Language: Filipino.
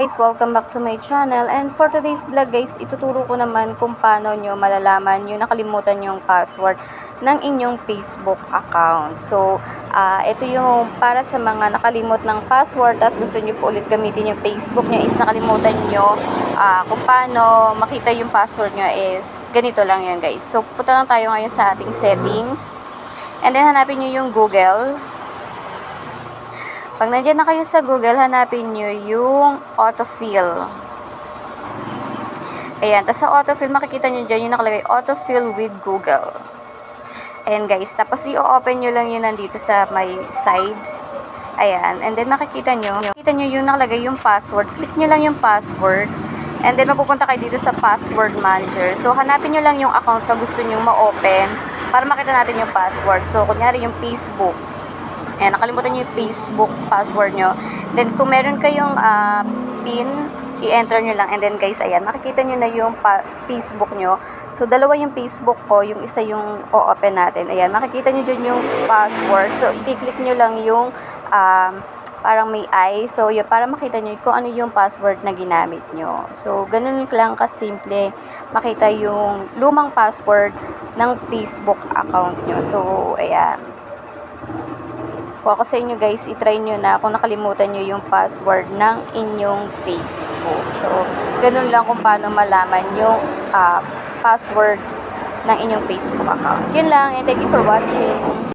Guys, welcome back to my channel, and for today's vlog guys, ituturo ko naman kung paano nyo malalaman yung nakalimutan yung password ng inyong Facebook account. So, ito yung para sa mga nakalimot ng password tapos gusto nyo po ulit gamitin yung Facebook nyo is nakalimutan nyo kung paano makita yung password nyo is ganito lang yan guys. So, punta lang tayo ngayon sa ating settings and then hanapin nyo yung Google. Pag nandiyan na kayo sa Google, hanapin nyo yung autofill. Ayan. Tapos sa autofill, makikita nyo dyan yung nakalagay autofill with Google. Ayan guys. Tapos i-open nyo lang yun nandito sa my side. Ayan. And then makikita nyo yung nakalagay yung password. Click nyo lang yung password. And then mapupunta kayo dito sa password manager. So hanapin nyo lang yung account na gusto nyo ma-open para makita natin yung password. So kunyari yung Facebook. Ayan, nakalimutan nyo yung Facebook password nyo. Then, kung meron kayong PIN, i-enter nyo lang. And then, guys, ayan, makikita nyo na yung Facebook nyo. So, dalawa yung Facebook ko. Yung isa yung o-open natin. Ayan, makikita nyo dyan yung password. So, i-click nyo lang yung parang may eye. So, yun, para makita nyo kung ano yung password na ginamit nyo. So, ganun lang kasimple makita yung lumang password ng Facebook account nyo. So, ayan. Kung ako sa inyo guys, itry nyo na kung nakalimutan nyo yung password ng inyong Facebook. So, ganun lang kung paano malaman yung password ng inyong Facebook account. Yun lang, and thank you for watching.